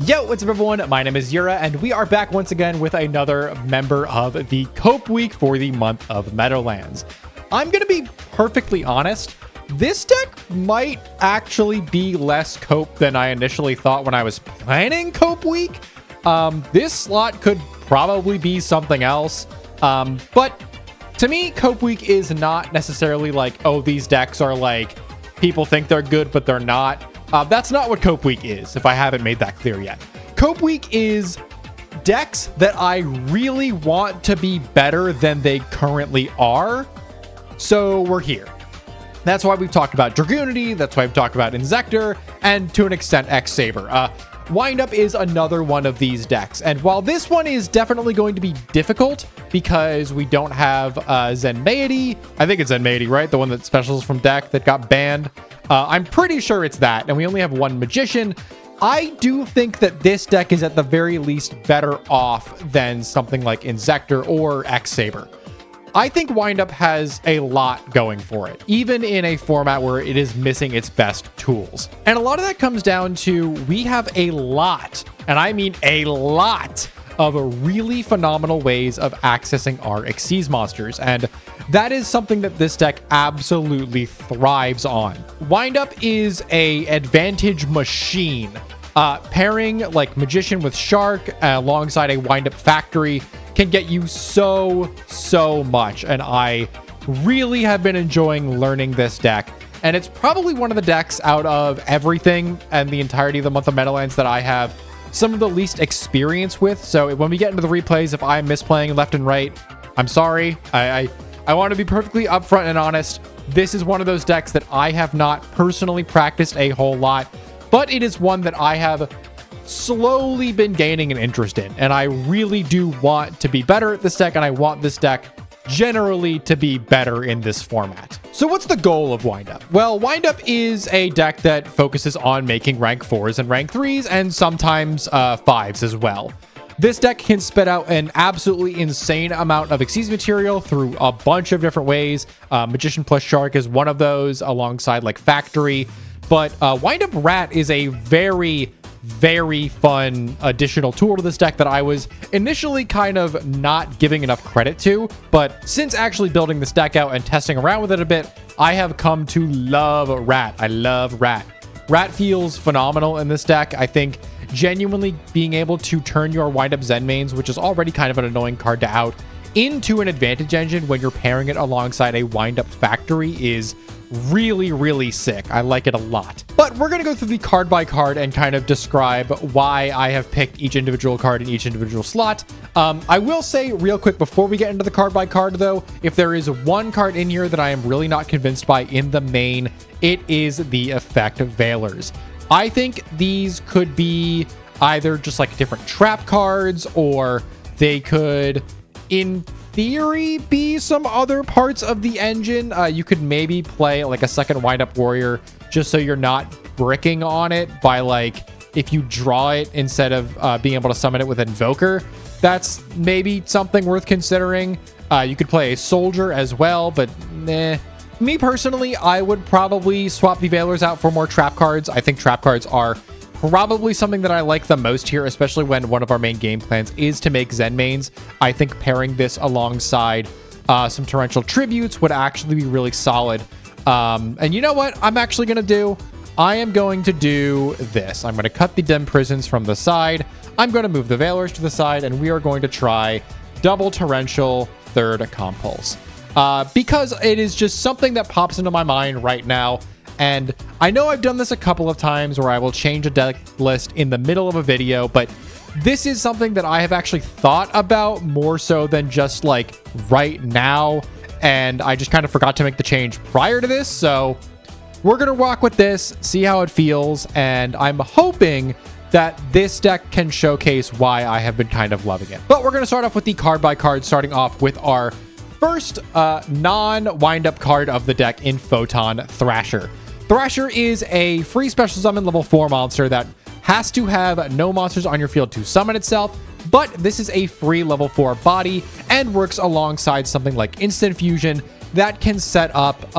Yo, what's up everyone? My name is Yura, and we are back once again with another member of the Cope Week for the month of Meadowlands. I'm going to be perfectly honest, this deck might actually be less Cope than I initially thought when I was planning Cope Week. This slot could probably be something else, but to me, Cope Week is not necessarily like, oh, these decks are like, people think they're good, but they're not. That's not what Cope Week is, if I haven't made that clear yet. Cope Week is decks that I really want to be better than they currently are. So we're here. That's why we've talked about Dragoonity, that's why we've talked about Inzektor, and to an extent X-Saber. Windup is another one of these decks, and while this one is definitely going to be difficult because we don't have Zenmaity, I think it's Zenmaity, right? The one that specials from deck that got banned. I'm pretty sure it's that, and we only have one Magician. I do think that this deck is at the very least better off than something like Inzektor or X-Saber. I think Windup has a lot going for it, even in a format where it is missing its best tools. And a lot of that comes down to we have a lot, and I mean a lot, of really phenomenal ways of accessing our Xyz monsters, and that is something that this deck absolutely thrives on. Windup is a advantage machine. Pairing like Magician with Shark alongside a Windup Factory can get you so much, and I really have been enjoying learning this deck, and it's probably one of the decks out of everything and the entirety of the month of Meadowlands that I have some of the least experience with. So when we get into the replays, if I'm misplaying left and right, I'm sorry. I want to be perfectly upfront and honest. This is one of those decks that I have not personally practiced a whole lot, but it is one that I have slowly been gaining an interest in, and I really do want to be better at this deck, and I want this deck generally to be better in this format. So what's the goal of Windup? Well, Windup is a deck that focuses on making rank 4s and rank 3s and sometimes 5s as well. This deck can spit out an absolutely insane amount of Xyz material through a bunch of different ways. Magician plus Shark is one of those, alongside like Factory. But Windup Rat is a very fun additional tool to this deck that I was initially kind of not giving enough credit to, but since actually building this deck out and testing around with it a bit, I have come to love Rat. I love Rat. Rat feels phenomenal in this deck. I think genuinely being able to turn your Windup Zen mains, which is already kind of an annoying card to out, into an advantage engine when you're pairing it alongside a Windup Factory is really sick. I like it a lot. But we're going to go through the card by card and kind of describe why I have picked each individual card in each individual slot. I will say real quick before we get into the card by card though, if there is one card in here that I am really not convinced by in the main, it is the effect of Veilers. I think these could be either just like different trap cards, or they could in theory be some other parts of the engine. You could maybe play like a second Windup Warrior just so you're not bricking on it by like, if you draw it instead of being able to summon it with Invoker. That's maybe something worth considering. You could play a Soldier as well, but nah. Me personally, I would probably swap the Veilers out for more trap cards. I think trap cards are probably something that I like the most here, especially when one of our main game plans is to make Zen mains. I think pairing this alongside some Torrential Tributes would actually be really solid. And you know what I'm actually going to do? I am going to do this. I'm going to cut the Dim Prisons from the side. I'm going to move the Veilers to the side, and we are going to try double Torrential third Compulse. Because it is just something that pops into my mind right now. And I know I've done this a couple of times where I will change a deck list in the middle of a video, but this is something that I have actually thought about more so than just like right now. And I just kind of forgot to make the change prior to this. So we're going to rock with this, see how it feels. And I'm hoping that this deck can showcase why I have been kind of loving it. But we're going to start off with the card by card, starting off with our first non-windup card of the deck in Photon Thrasher. Thrasher is a free special summon level 4 monster that has to have no monsters on your field to summon itself, but this is a free level 4 body and works alongside something like Instant Fusion that can set up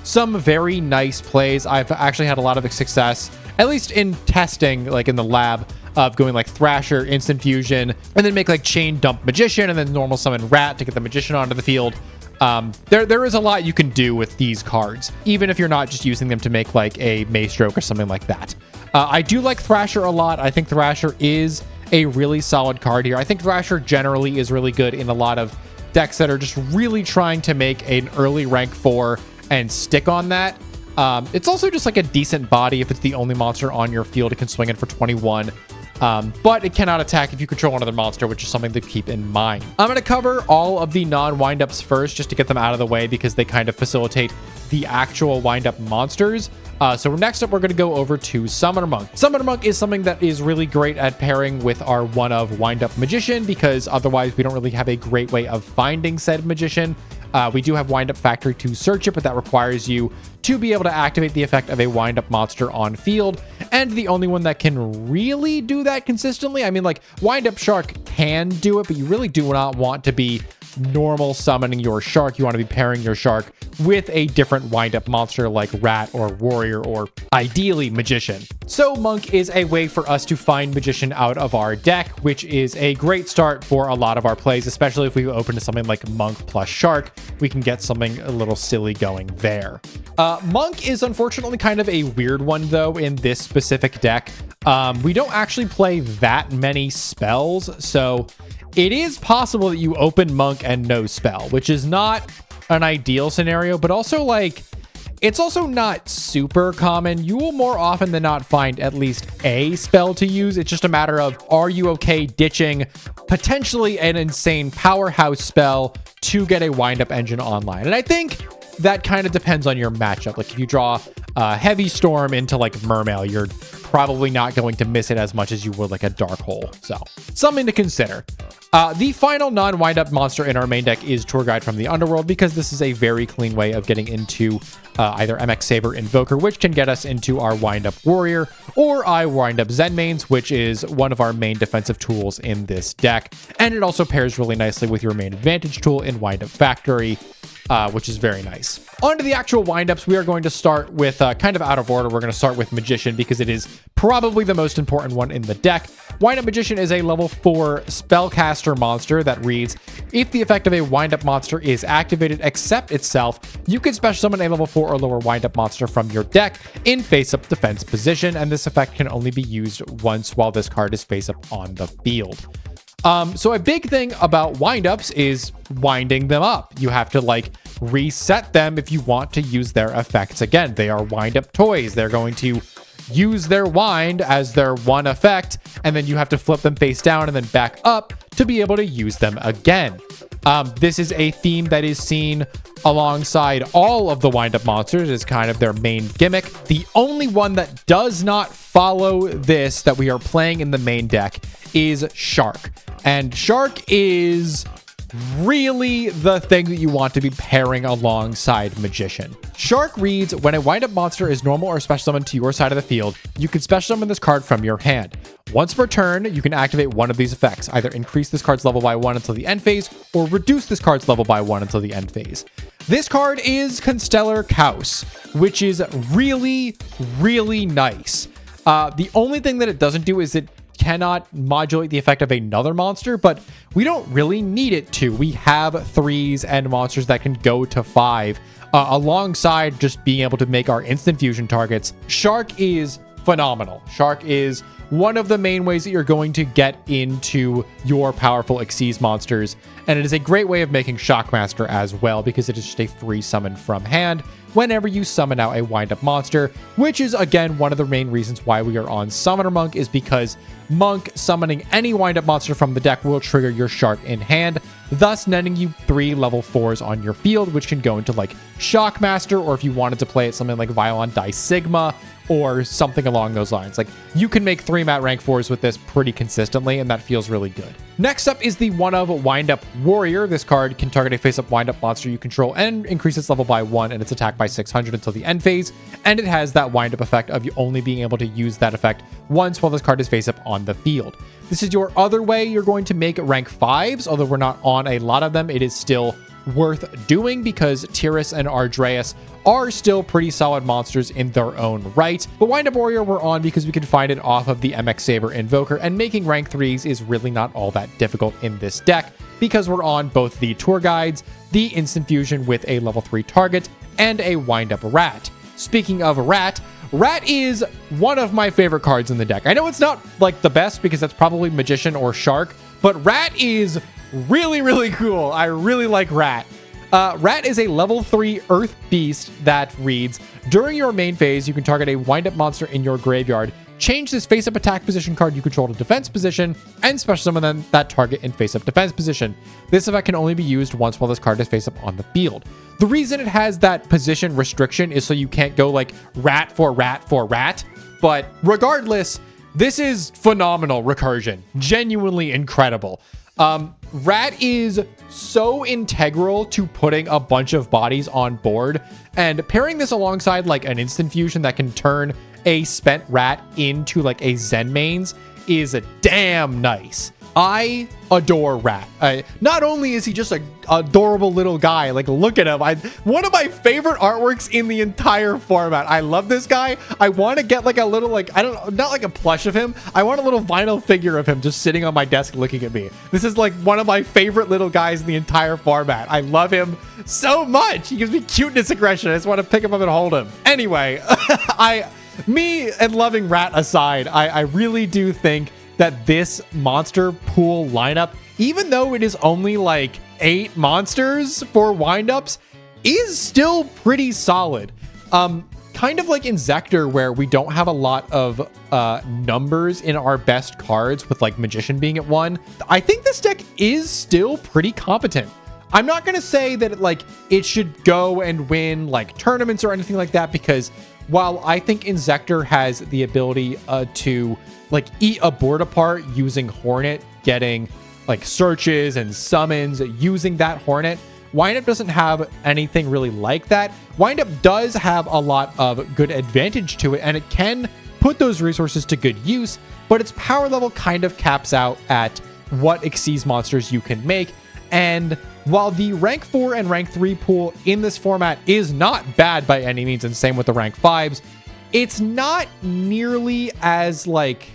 some very nice plays. I've actually had a lot of success, at least in testing, like in the lab, of going like Thrasher, Instant Fusion, and then make like Chain Dump Magician, and then normal summon Rat to get the Magician onto the field. There is a lot you can do with these cards, even if you're not just using them to make like a Maystroke or something like that. I do like Thrasher a lot. I think Thrasher is a really solid card here. I think Thrasher generally is really good in a lot of decks that are just really trying to make an early rank 4 and stick on that. It's also just like a decent body if it's the only monster on your field. It can swing in for 21. But it cannot attack if you control another monster, which is something to keep in mind. I'm going to cover all of the non-windups first just to get them out of the way because they kind of facilitate the actual windup monsters. So next up, we're going to go over to Summoner Monk. Summoner Monk is something that is really great at pairing with our one of Windup Magician because otherwise we don't really have a great way of finding said Magician. We do have Windup Factory to search it, but that requires you to be able to activate the effect of a Windup monster on field. And the only one that can really do that consistently, I mean, like Windup Shark can do it, but you really do not want to be normal summoning your shark. You want to be pairing your shark with a different windup monster like Rat or Warrior or ideally Magician. So Monk is a way for us to find Magician out of our deck, which is a great start for a lot of our plays, especially if we open to something like Monk plus Shark. We can get something a little silly going there. Monk is unfortunately kind of a weird one though in this specific deck. We don't actually play that many spells, so it is possible that you open Monk and no spell, which is not an ideal scenario, but also like it's also not super common. You will more often than not find at least a spell to use. It's just a matter of, are you okay ditching potentially an insane powerhouse spell to get a windup engine online? And I think that kind of depends on your matchup. Like if you draw Heavy Storm into like Mermail, you're probably not going to miss it as much as you would like a Dark Hole. So something to consider. The final non-windup monster in our main deck is Tour Guide from the Underworld because this is a very clean way of getting into either MX Saber Invoker, which can get us into our windup Warrior, or I windup Zen mains, which is one of our main defensive tools in this deck. And it also pairs really nicely with your main advantage tool in Windup Factory, which is very nice. On to the actual windups, we are going to start with kind of out of order. We're going to start with Magician because it is probably the most important one in the deck. Windup Magician is a level 4 spellcaster monster that reads, if the effect of a windup monster is activated except itself, you can special summon a level 4 or lower windup monster from your deck in face-up defense position, and this effect can only be used once while this card is face-up on the field. So a big thing about windups is winding them up. You have to like reset them if you want to use their effects again. They are windup toys. They're going to use their wind as their one effect, and then you have to flip them face down and then back up to be able to use them again. This is a theme that is seen alongside all of the windup monsters as kind of their main gimmick. The only one that does not follow this that we are playing in the main deck is Shark. And Shark is really the thing that you want to be pairing alongside Magician. Shark reads, when a windup monster is normal or special summoned to your side of the field, you can special summon this card from your hand. Once per turn, you can activate one of these effects, either increase this card's level by 1 until the end phase, or reduce this card's level by 1 until the end phase. This card is Constellar Kaus, which is really, really nice. The only thing that it doesn't do is it cannot modulate the effect of another monster, but we don't really need it to. We have 3s and monsters that can go to 5 alongside just being able to make our instant fusion targets. Shark is phenomenal. Shark is one of the main ways that you're going to get into your powerful Xyz monsters, and it is a great way of making Shockmaster as well because it is just a free summon from hand whenever you summon out a windup monster, which is again one of the main reasons why we are on Summoner Monk, is because Monk summoning any windup monster from the deck will trigger your Shark in hand, thus netting you 3 level 4s on your field, which can go into like Shockmaster, or if you wanted to play it something like Violon Die Sigma or something along those lines. Like you can make 3 mat rank 4s with this pretty consistently, and that feels really good. Next up is the one of Windup Warrior. This card can target a face-up windup monster you control and increase its level by 1 and its attack by 600 until the end phase. And it has that windup effect of you only being able to use that effect once while this card is face-up on the field. This is your other way you're going to make rank 5s, although we're not on a lot of them. It is still worth doing because Tiras and Ardreas are still pretty solid monsters in their own right. But Wind Up Warrior we're on because we can find it off of the MX Saber Invoker, and making rank 3s is really not all that difficult in this deck because we're on both the Tour Guides, the Instant Fusion with a level 3 target, and a Wind Up Rat. Speaking of Rat, Rat is one of my favorite cards in the deck. I know it's not like the best because that's probably Magician or Shark, but Rat is really, really cool. I really like Rat. Rat is a level 3 Earth Beast that reads, during your main phase, you can target a wind-up monster in your graveyard, change this face-up attack position card you control to defense position, and special summon that target in face-up defense position. This effect can only be used once while this card is face-up on the field. The reason it has that position restriction is so you can't go like rat for rat for rat, but regardless, this is phenomenal recursion. Genuinely incredible. Rat is so integral to putting a bunch of bodies on board, and pairing this alongside like an instant fusion that can turn a spent rat into like a Zen mains is damn nice. I adore Rat. Not only is he just an adorable little guy, like look at him. One of my favorite artworks in the entire format. I love this guy. I want to get like a little, like, I don't know, not like a plush of him. I want a little vinyl figure of him just sitting on my desk looking at me. This is like one of my favorite little guys in the entire format. I love him so much. He gives me cuteness aggression. I just want to pick him up and hold him. Anyway, me and loving Rat aside, I really do think that this monster pool lineup, even though it is only like 8 monsters for windups, is still pretty solid. Kind of like in Zector, where we don't have a lot of numbers in our best cards, with like Magician being at 1. I think this deck is still pretty competent. I'm not going to say that it should go and win like tournaments or anything like that, because while I think Inzektor has the ability to like eat a board apart using Hornet, getting like searches and summons using that Hornet, Windup doesn't have anything really like that. Windup does have a lot of good advantage to it, and it can put those resources to good use, but its power level kind of caps out at what Xyz monsters you can make. And while the rank 4 and rank 3 pool in this format is not bad by any means, and same with the rank 5s, it's not nearly as like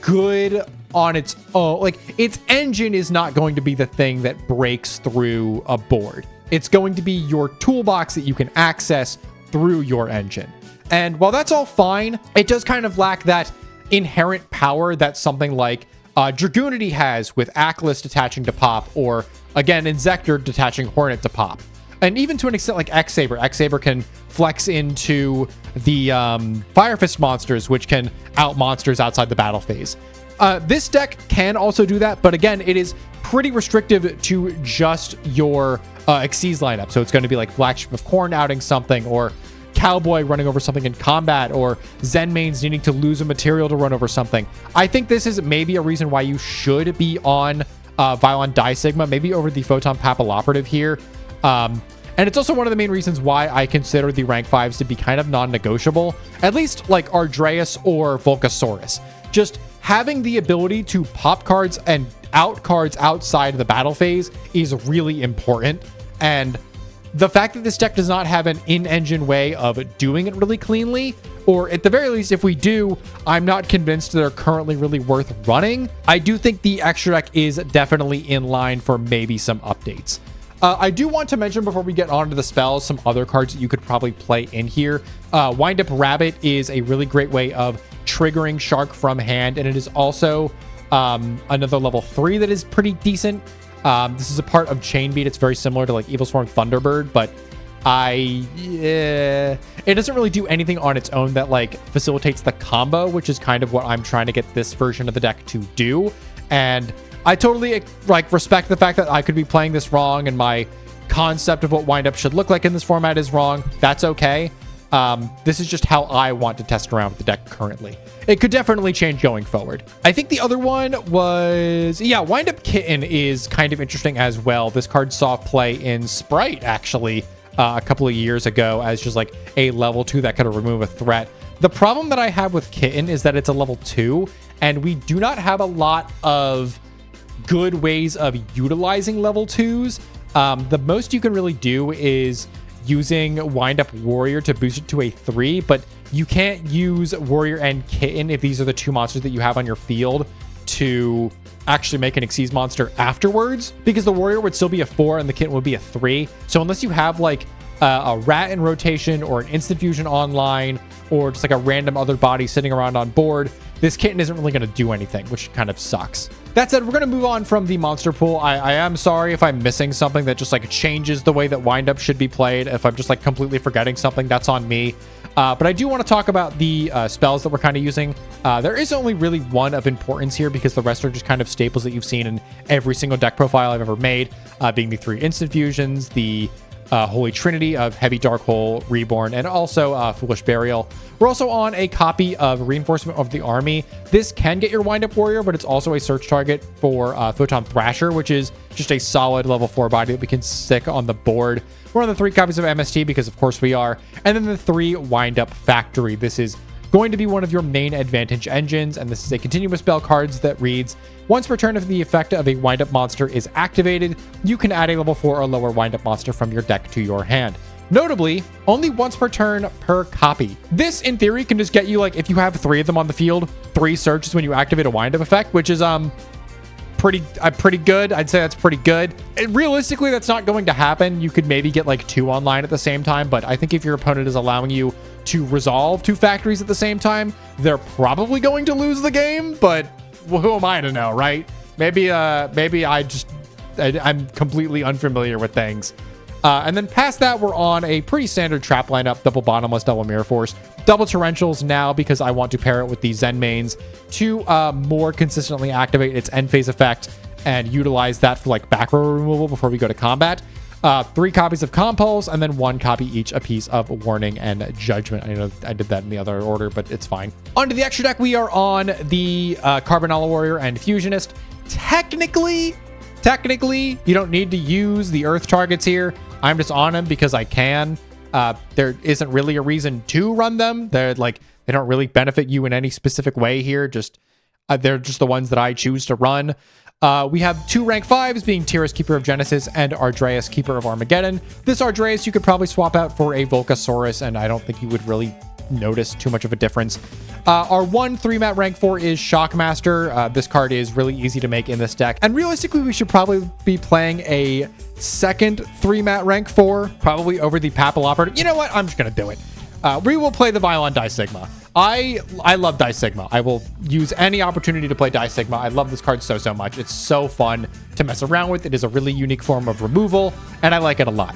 good on its own. Like, its engine is not going to be the thing that breaks through a board. It's going to be your toolbox that you can access through your engine. And while that's all fine, it does kind of lack that inherent power that something like Dragoonity has, with Aklys detaching to pop, or again Inzektor detaching Hornet to pop. And even to an extent like X-Saber. X-Saber can flex into the Fire Fist monsters, which can out monsters outside the battle phase. This deck can also do that, but again, it is pretty restrictive to just your Xyz lineup. So it's going to be like Black Sheep of Corn outing something, or Cowboy running over something in combat, or Zen mains needing to lose a material to run over something. I think this is maybe a reason why you should be on Violon Die Sigma, maybe over the Photon Papilloperative here. And it's also one of the main reasons why I consider the rank 5s to be kind of non-negotiable, at least like Ardreas or Volcasaurus. Just having the ability to pop cards and out cards outside of the battle phase is really important. And the fact that this deck does not have an in-engine way of doing it really cleanly, or at the very least, if we do, I'm not convinced they're currently really worth running. I do think the extra deck is definitely in line for maybe some updates. I do want to mention, before we get on to the spells, some other cards that you could probably play in here. Wind Up Rabbit is a really great way of triggering Shark from hand, and it is also another level 3 that is pretty decent. This is a part of Chain Beat. It's very similar to like Evil Swarm Thunderbird, but it doesn't really do anything on its own that like facilitates the combo, which is kind of what I'm trying to get this version of the deck to do. And I totally like respect the fact that I could be playing this wrong, and my concept of what windup should look like in this format is wrong. That's okay. This is just how I want to test around with the deck currently. It could definitely change going forward. I think the other one was, yeah, Wind Up Kitten is kind of interesting as well. This card saw play in Sprite, actually, a couple of years ago as just like a level 2 that could remove a threat. The problem that I have with Kitten is that it's a level 2, and we do not have a lot of good ways of utilizing level 2s. The most you can really do is using Wind Up Warrior to boost it to a 3, but you can't use Warrior and Kitten if these are the two monsters that you have on your field to actually make an Xyz monster afterwards, because the Warrior would still be a 4 and the Kitten would be a 3. So unless you have like a rat in rotation or an instant fusion online or just like a random other body sitting around on board, this Kitten isn't really going to do anything, which kind of sucks. That said, we're going to move on from the monster pool. I am sorry if I'm missing something that just like changes the way that Wind Up should be played. If I'm just like completely forgetting something, that's on me. But I do want to talk about the spells that we're kind of using. There is only really one of importance here because the rest are just kind of staples that you've seen in every single deck profile I've ever made, being the 3 instant fusions, the Holy Trinity of Heavy Dark Hole, Reborn, and also Foolish Burial. We're also on a copy of Reinforcement of the Army. This can get your Wind Up Warrior, but it's also a search target for Photon Thrasher, which is just a solid level 4 body that we can stick on the board. We're on the 3 copies of MST because of course we are. And then the 3 Wind Up Factory. This is going to be one of your main advantage engines, and this is a continuous spell cards that reads, once per turn if the effect of a Wind Up monster is activated, you can add a level 4 or lower Wind Up monster from your deck to your hand. Notably, only once per turn per copy. This, in theory, can just get you, like, if you have 3 of them on the field, 3 searches when you activate a Wind Up effect, which is pretty good. I'd say that's pretty good. Realistically, that's not going to happen. You could maybe get like 2 online at the same time, but I think if your opponent is allowing you to resolve 2 factories at the same time, they're probably going to lose the game, but well, who am I to know, right? Maybe I'm completely unfamiliar with things. And then past that, we're on a pretty standard trap lineup, double bottomless, double mirror force, double torrentials now because I want to pair it with the Zen mains to more consistently activate its end phase effect and utilize that for like back row removal before we go to combat. 3 copies of Compulse, and then 1 copy each a piece of Warning and Judgment. I know I did that in the other order, but it's fine. Onto the extra deck, we are on the Carbonella Warrior and Fusionist. Technically, you don't need to use the Earth targets here. I'm just on them because I can. There isn't really a reason to run them. They don't really benefit you in any specific way here. They're just the ones that I choose to run. We have 2 rank 5s being Tyrus, Keeper of Genesis, and Ardreas, Keeper of Armageddon. This Ardreas you could probably swap out for a Volcasaurus, and I don't think you would really notice too much of a difference. Our 1 3-mat rank 4 is Shockmaster. This card is really easy to make in this deck. And realistically, we should probably be playing a second 3-mat rank 4, probably over the Papal Operator. You know what? I'm just going to do it. We will play the Violon Die Sigma. I love Die Sigma. I will use any opportunity to play Die Sigma. I love this card so much. It's so fun to mess around with. It is a really unique form of removal, and I like it a lot.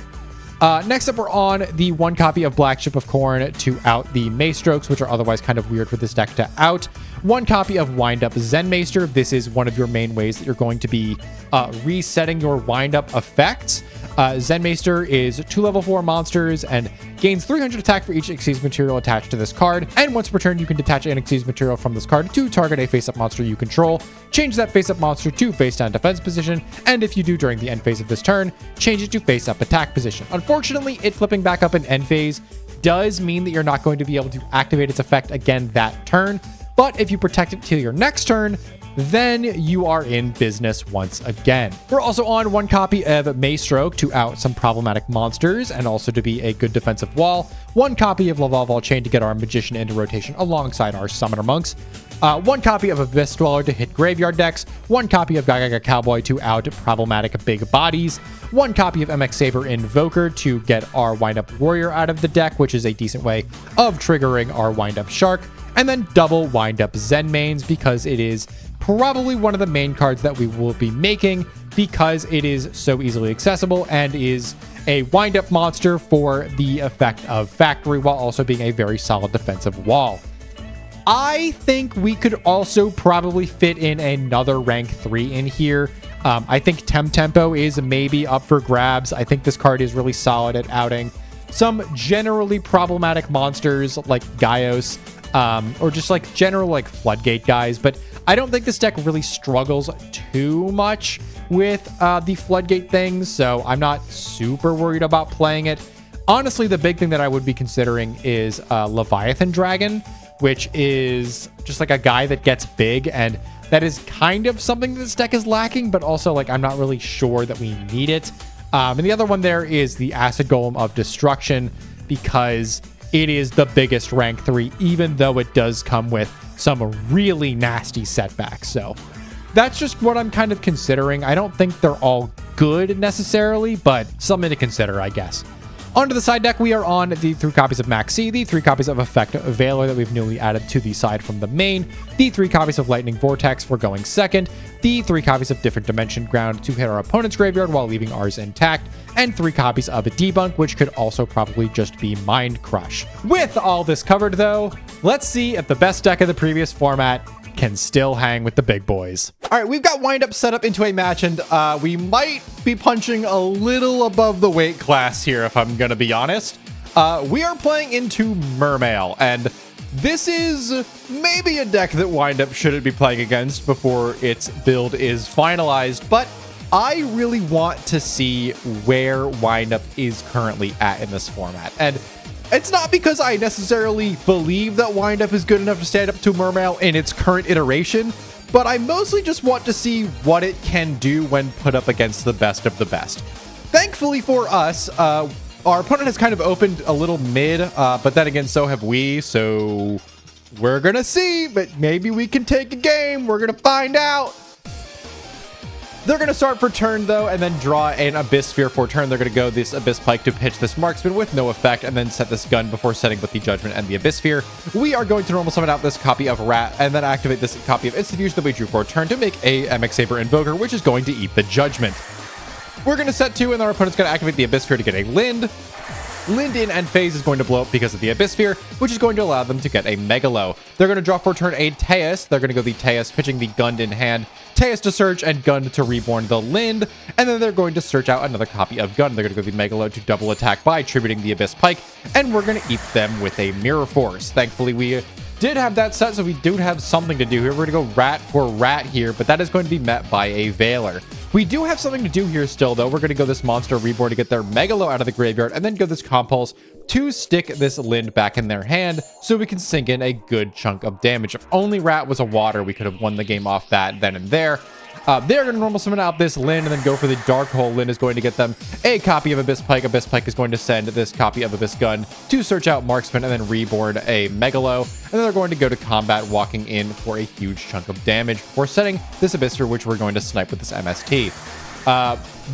Next up, we're on the 1 copy of Black Ship of Corn to out the Maystrokes, which are otherwise kind of weird for this deck to out. 1 copy of Wind Up Zen Maester. This is one of your main ways that you're going to be resetting your Wind Up effects. Zen Maester is 2 level 4 monsters and gains 300 attack for each Xyz material attached to this card. And once per turn, you can detach an Xyz material from this card to target a face-up monster you control. Change that face-up monster to face-down defense position, and if you do during the end phase of this turn, change it to face-up attack position. Unfortunately, it flipping back up in end phase does mean that you're not going to be able to activate its effect again that turn, but if you protect it till your next turn, then you are in business once again. We're also on 1 copy of Maystroke to out some problematic monsters and also to be a good defensive wall. 1 copy of Laval Chain to get our Magician into rotation alongside our Summoner Monks. 1 copy of Abyss Dweller to hit graveyard decks. 1 copy of Gaga Cowboy to out problematic big bodies. 1 copy of MX Saber Invoker to get our Wind Up Warrior out of the deck, which is a decent way of triggering our Wind Up Shark. And then double Wind Up Zen mains because it is probably one of the main cards that we will be making because it is so easily accessible and is a wind-up monster for the effect of Factory while also being a very solid defensive wall. I think we could also probably fit in another rank 3 in here. I think Tempo is maybe up for grabs. I think this card is really solid at outing some generally problematic monsters like Gaios, or just like general like Floodgate guys, but I don't think this deck really struggles too much with the Floodgate things, so I'm not super worried about playing it. Honestly, the big thing that I would be considering is Leviathan Dragon, which is just like a guy that gets big, and that is kind of something this deck is lacking, but also like I'm not really sure that we need it. And the other one there is the Acid Golem of Destruction, because it is the biggest rank 3, even though it does come with some really nasty setbacks. So that's just what I'm kind of considering. I don't think they're all good necessarily, but something to consider, I guess. Onto the side deck, we are on the 3 copies of Maxi, the 3 copies of Effect Veiler that we've newly added to the side from the main, the 3 copies of Lightning Vortex for going second, the 3 copies of Different Dimension Ground to hit our opponent's graveyard while leaving ours intact, and 3 copies of Debunk, which could also probably just be Mind Crush. With all this covered, though, let's see if the best deck of the previous format can still hang with the big boys. All right, we've got Wind Up set up into a match, and we might be punching a little above the weight class here, if I'm gonna be honest. We are playing into Mermail, and this is maybe a deck that Wind Up shouldn't be playing against before its build is finalized, but I really want to see where Wind Up is currently at in this format. And it's not because I necessarily believe that Wind Up is good enough to stand up to Mermail in its current iteration, but I mostly just want to see what it can do when put up against the best of the best. Thankfully for us, our opponent has kind of opened a little mid, but then again, so have we, so we're gonna see, but maybe we can take a game. We're gonna find out. They're going to start for turn, though, and then draw an Abyss Sphere for turn. They're going to go this Abyss Pike to pitch this Marksman with no effect, and then set this gun before setting with the Judgment and the Abyss Sphere. We are going to normal summon out this copy of Rat, and then activate this copy of Instant Fusion that we drew for turn to make a MX Saber Invoker, which is going to eat the Judgment. We're going to set 2, and our opponent's going to activate the Abyss Sphere to get a Lind. Lind in end phase is going to blow up because of the Abyss Sphere, which is going to allow them to get a Megalo. They're going to draw for turn a Teus. They're going to go the Teus, pitching the Gund in hand. Teus to search and Gun to reborn the Lind, and then they're going to search out another copy of Gun. They're going to go the Megalo to double attack by tributing the Abyss Pike, and we're going to eat them with a Mirror Force. Thankfully, we did have that set, so we do have something to do here. We're going to go Rat for Rat here, but that is going to be met by a Veiler. We do have something to do here still, though. We're going to go this Monster Reborn to get their Megalo out of the graveyard, and then go this Compulse to stick this Lind back in their hand so we can sink in a good chunk of damage. If only Rat was a water, we could have won the game off that then and there. They're going to normal summon out this Lind and then go for the Dark Hole. Lind is going to get them a copy of Abyss Pike. Abyss Pike is going to send this copy of Abyss Gun to search out Marksman and then reborn a Megalo. And then they're going to go to combat, walking in for a huge chunk of damage before setting this Abyss Sphere, which we're going to snipe with this MST.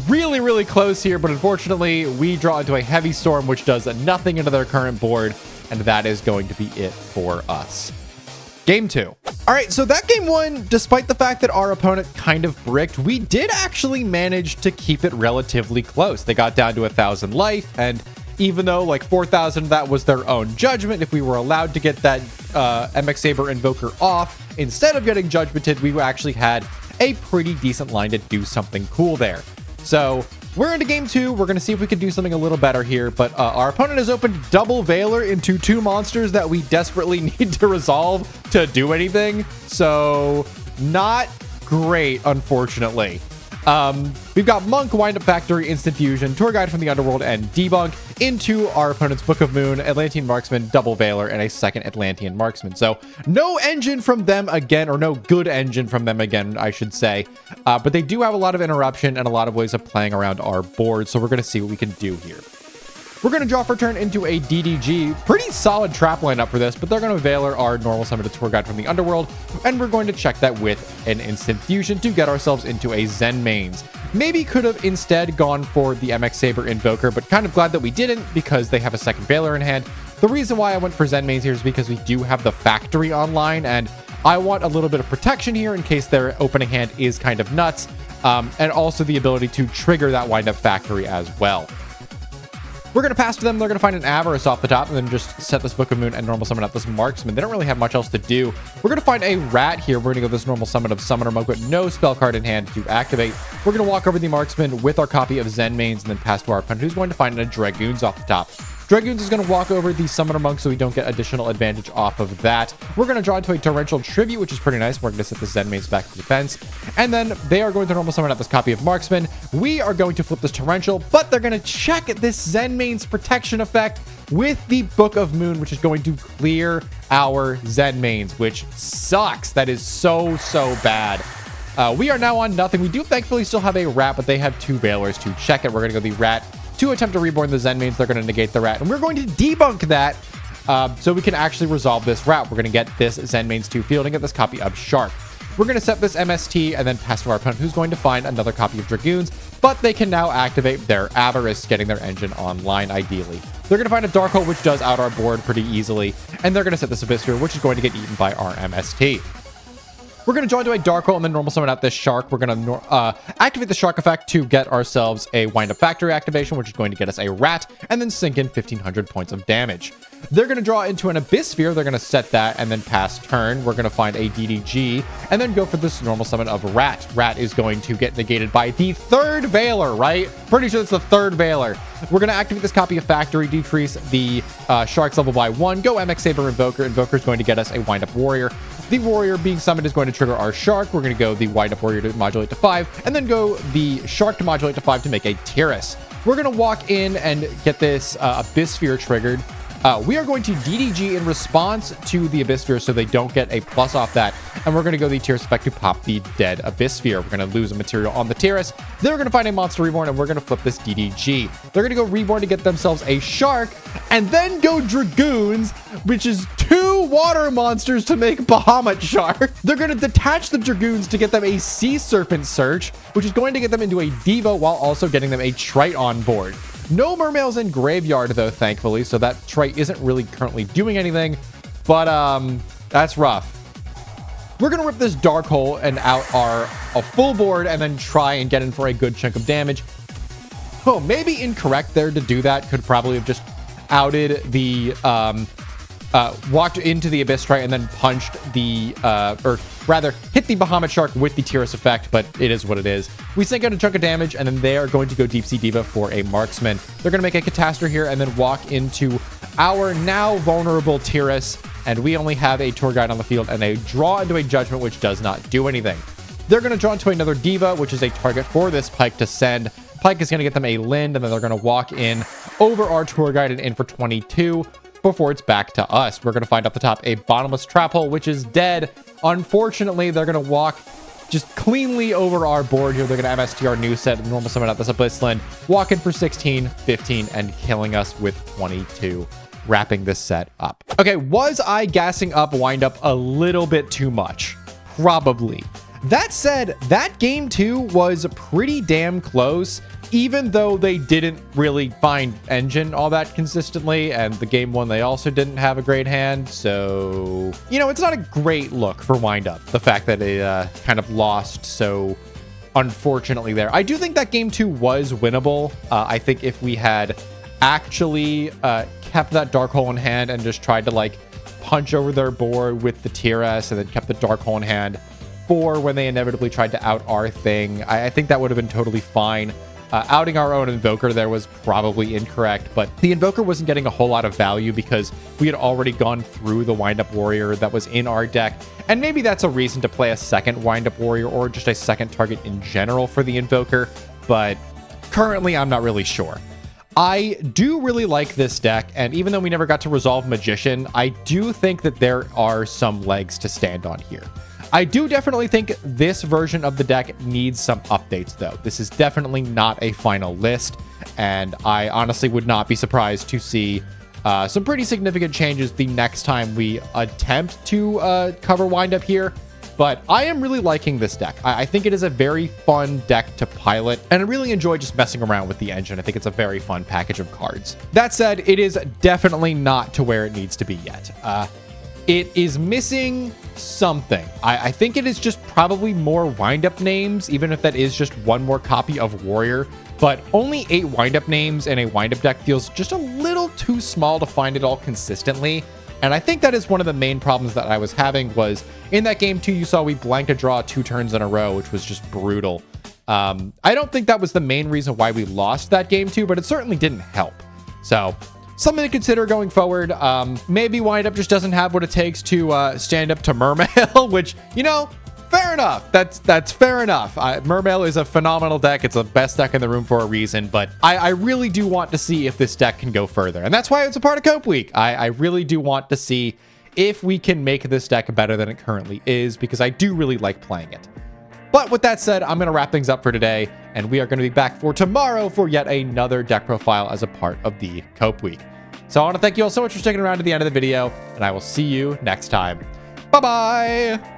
Really, really close here, but unfortunately, we draw into a Heavy Storm, which does nothing into their current board, and that is going to be it for us. Game 2. All right, so that game 1, despite the fact that our opponent kind of bricked, we did actually manage to keep it relatively close. They got down to 1,000 life, and even though like 4,000 of that was their own Judgment, if we were allowed to get that MX Saber Invoker off, instead of getting Judgmented, we actually had a pretty decent line to do something cool there. So we're into game 2. We're going to see if we can do something a little better here, but our opponent has opened double Veiler into 2 monsters that we desperately need to resolve to do anything. So not great, unfortunately. We've got Monk, Wind Up Factory, Instant Fusion, Tour Guide from the Underworld, and Debunk into our opponent's Book of Moon, Atlantean Marksman, double Veiler, and a second Atlantean Marksman. So no engine from them again, or no good engine from them again, I should say. But they do have a lot of interruption and a lot of ways of playing around our board, so we're going to see what we can do here. We're going to draw for turn into a DDG. Pretty solid trap lineup for this, but they're going to Veiler our normal summon to Tour Guide from the Underworld, and we're going to check that with an Instant Fusion to get ourselves into a Zen Mains. Maybe could have instead gone for the MX Saber Invoker, but kind of glad that we didn't because they have a second Veiler in hand. The reason why I went for Zen Mains here is because we do have the Factory online, and I want a little bit of protection here in case their opening hand is kind of nuts, and also the ability to trigger that Wind Up Factory as well. We're going to pass to them. They're going to find an Avarice off the top and then just set this Book of Moon and normal summon out this Marksman. They don't really have much else to do. We're going to find a Rat here. We're going to go this normal summon of Summoner Monk with no spell card in hand to activate. We're going to walk over the Marksman with our copy of Zen Mains and then pass to our opponent, who's going to find a Dragoons off the top. Dragoons is going to walk over the Summoner Monk so we don't get additional advantage off of that. We're going to draw into a Torrential Tribute, which is pretty nice. We're going to set the Zen Mains back to defense. And then they are going to normal summon out this copy of Marksman. We are going to flip this Torrential, but they're going to check this Zen Mains protection effect with the Book of Moon, which is going to clear our Zen Mains, which sucks. That is so, so bad. We are now on nothing. We do thankfully still have a rat, but they have 2 Veilers to check it. We're going to go the rat to attempt to reborn the Zen mains. They're going to negate the rat, and we're going to debunk that so we can actually resolve this rat. We're going to get this Zen mains to field and get this copy of Shark. We're going to set this MST and then pass to our opponent, who's going to find another copy of Dragoons, but they can now activate their Avarice, getting their engine online ideally. They're going to find a Dark Hole, which does out our board pretty easily, and they're going to set this Abyss Sphere, which is going to get eaten by our MST. We're going to draw into a Dark Hole and then normal summon out this Shark. We're going to activate the Shark effect to get ourselves a Wind Up Factory activation, which is going to get us a rat, and then sink in 1,500 points of damage. They're going to draw into an Abyss Sphere. They're going to set that and then pass turn. We're going to find a DDG and then go for this normal summon of Rat. Rat is going to get negated by the 3rd Veiler, right? Pretty sure it's the 3rd Veiler. We're going to activate this copy of Factory, decrease the Shark's level by 1, go MX Saber Invoker. Invoker is going to get us a Wind Up Warrior. The Warrior being summoned is going to trigger our Shark. We're going to go the Wind Up Warrior to modulate to 5, and then go the Shark to modulate to 5 to make a Tiras. We're going to walk in and get this Abyss Sphere triggered. We are going to DDG in response to the Abyss Sphere so they don't get a plus off that. And we're going to go the Tiras effect to pop the dead Abyss Sphere. We're going to lose a material on the Tiras. They're going to find a Monster Reborn, and we're going to flip this DDG. They're going to go Reborn to get themselves a Shark, and then go Dragoons, which is 2 water monsters to make Bahamut Shark. They're going to detach the Dragoons to get them a Sea Serpent Search, which is going to get them into a Diva while also getting them a Trite on board. No Mermails in Graveyard, though, thankfully, so that Trite isn't really currently doing anything, but that's rough. We're going to rip this Dark Hole and out a full board and then try and get in for a good chunk of damage. Oh, maybe incorrect there to do that. Could probably have just outed the, walked into the Abyss Trite and then punched the, or rather hit the Bahamut Shark with the Tiras effect, but it is what it is. We sink out a chunk of damage, and then they are going to go Deep Sea Diva for a Marksman. They're going to make a Catastrophe here and then walk into our now vulnerable Tiras, and we only have a Tour Guide on the field and a draw into a Judgment, which does not do anything. They're going to draw into another Diva, which is a target for this Pike to send. Pike is going to get them a Lind, and then they're going to walk in over our Tour Guide and in for 22 before it's back to us. We're going to find off the top a Bottomless Trap Hole, which is dead. Unfortunately, they're going to walk just cleanly over our board here. They're going to MST our new set, normal summon out this Abyss Lind, walk in for 16, 15, and killing us with 22. Wrapping this set up. Okay, was I gassing up Wind Up a little bit too much? Probably. That said, that game 2 was pretty damn close, even though they didn't really find engine all that consistently, and the game 1 they also didn't have a great hand, so you know, it's not a great look for Wind Up, the fact that it kind of lost so unfortunately there. I do think that game 2 was winnable. I think if we had actually kept that Dark Hole in hand and just tried to like punch over their board with the Tiras and then kept the Dark Hole in hand for when they inevitably tried to out our thing, I think that would have been totally fine. Outing our own Invoker there was probably incorrect, but the Invoker wasn't getting a whole lot of value because we had already gone through the Wind Up Warrior that was in our deck, and maybe that's a reason to play a second Wind Up Warrior or just a second target in general for the Invoker, but currently I'm not really sure. I do really like this deck, and even though we never got to resolve Magician, I do think that there are some legs to stand on here. I do definitely think this version of the deck needs some updates, though. This is definitely not a final list, and I honestly would not be surprised to see some pretty significant changes the next time we attempt to cover Wind Up here. But I am really liking this deck. I think it is a very fun deck to pilot, and I really enjoy just messing around with the engine. I think it's a very fun package of cards. That said, it is definitely not to where it needs to be yet. It is missing something. I think it is just probably more Wind-Up names, even if that is just one more copy of Warrior. But only 8 Wind-Up names in a Wind-Up deck feels just a little too small to find it all consistently. And I think that is one of the main problems that I was having was in that game 2, you saw we blanked a draw 2 turns in a row, which was just brutal. I don't think that was the main reason why we lost that game 2, but it certainly didn't help. So something to consider going forward. Maybe Wind Up just doesn't have what it takes to stand up to Mermail, which, you know, fair enough. That's fair enough. Mermail is a phenomenal deck. It's the best deck in the room for a reason, but I really do want to see if this deck can go further. And that's why it's a part of Cope Week. I really do want to see if we can make this deck better than it currently is, because I do really like playing it. But with that said, I'm going to wrap things up for today, and we are going to be back for tomorrow for yet another deck profile as a part of the Cope Week. So I want to thank you all so much for sticking around to the end of the video, and I will see you next time. Bye-bye!